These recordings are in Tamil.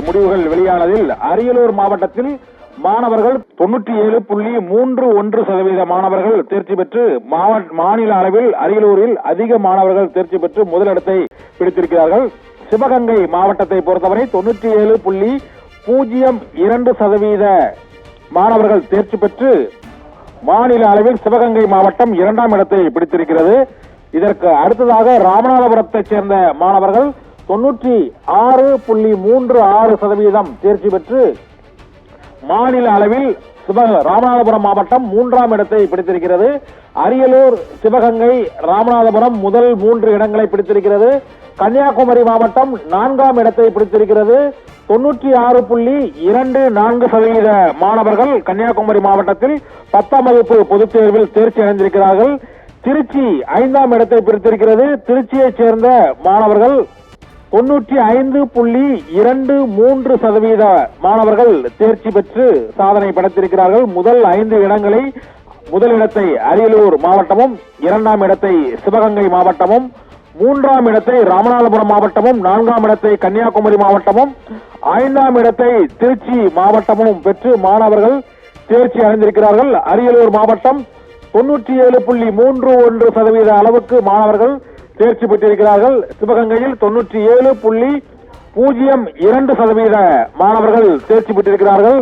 முடிவுகள் வெளியானதில் அரியலூர் மாவட்டத்தில் மாணவர்கள் 97.31% மாணவர்கள் தேர்ச்சி பெற்று மாநில அளவில் அரியலூரில் அதிக மாணவர்கள் தேர்ச்சி பெற்று முதலிடத்தை பிடித்திருக்கிறார்கள். சிவகங்கை மாவட்டத்தை பொறுத்தவரை 97.02% மாணவர்கள் தேர்ச்சி பெற்று மாநில அளவில் சிவகங்கை மாவட்டம் 2ஆம் இடத்தை பிடித்திருக்கிறது. இதற்கு அடுத்ததாக ராமநாதபுரத்தைச் சேர்ந்த மாணவர்கள் 96.36% தேர்ச்சி பெற்று மாநில அளவில் ராமநாதபுரம் மாவட்டம் 3ஆம் இடத்தை பிடித்திருக்கிறது. அரியலூர், சிவகங்கை, ராமநாதபுரம் முதல் 3 இடங்களை பிடித்திருக்கிறது. கன்னியாகுமரி மாவட்டம் 4ஆம் இடத்தை பிடித்திருக்கிறது. 96.24% மாணவர்கள் கன்னியாகுமரி மாவட்டத்தில் 10ஆம் வகுப்பு பொதுத் தேர்வில் தேர்ச்சி அடைந்திருக்கிறார்கள். திருச்சி 5ஆம் இடத்தை பிடித்திருக்கிறது. திருச்சியைச் சேர்ந்த மாணவர்கள் 95.23% மாணவர்கள் தேர்ச்சி பெற்று சாதனை படைத்திருக்கிறார்கள். முதல் 5 இடங்களை முதலிடத்தை அரியலூர் மாவட்டமும், 2ஆம் இடத்தை சிவகங்கை மாவட்டமும், 3ஆம் இடத்தை ராமநாதபுரம் மாவட்டமும், 4ஆம் இடத்தை கன்னியாகுமரி மாவட்டமும், 5ஆம் இடத்தை திருச்சி மாவட்டமும் பெற்று மாணவர்கள் தேர்ச்சி அடைந்திருக்கிறார்கள். அரியலூர் மாவட்டம் 97.31% அளவுக்கு மாணவர்கள் தேர்ச்சி பெற்றிருக்கிறார்கள். சிவகங்கையில் 97.02% மாணவர்கள் தேர்ச்சி பெற்றிருக்கிறார்கள்.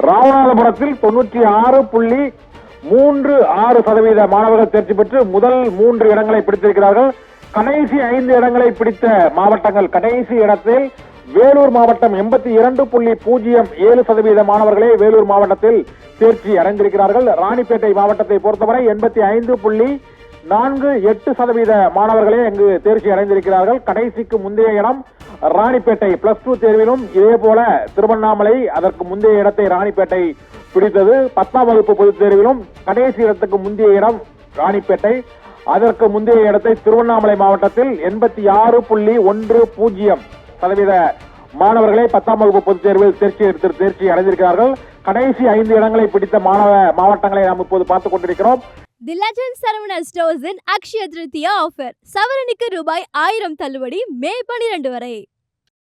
ராமநாதபுரத்தில் 96.36% மாணவர்கள் தேர்ச்சி பெற்று முதல் 3 இடங்களை பிடித்திருக்கிறார்கள். கடைசி 5 இடங்களை பிடித்த மாவட்டங்கள், கடைசி இடத்தில் வேலூர் மாவட்டம் 82.07% மாணவர்களே வேலூர் மாவட்டத்தில் தேர்ச்சி அடைந்திருக்கிறார்கள். ராணிப்பேட்டை மாவட்டத்தை பொறுத்தவரை 85.48% மாணவர்களே இங்கு தேர்ச்சி அடைந்திருக்கிறார்கள். கடைசிக்கு முந்தைய இடம் ராணிப்பேட்டை +2 தேர்விலும் இதே போல திருவண்ணாமலை அதற்கு முந்தைய இடத்தை ராணிப்பேட்டை பிடித்தது. 10ஆம் வகுப்பு பொதுத் தேர்விலும் கடைசி இடத்துக்கு முந்தைய இடம் ராணிப்பேட்டை, அதற்கு முந்தைய இடத்தை திருவண்ணாமலை மாவட்டத்தில் 86.10% மாணவர்களை 10ஆம் வகுப்பு பொதுத் தேர்வில் தேர்ச்சி அடைந்திருக்கிறார்கள். கடைசி 5 இடங்களை பிடித்த மாவட்டங்களை நாம் இப்போது பார்த்துக் கொண்டிருக்கிறோம். தி லெஜண்ட் சரவணா ஸ்டோர்ஸின் அக்ஷய திருத்தியா ஆஃபர். சவரனுக்கு ரூபாய் 1000 தள்ளுபடி மே 12 வரை.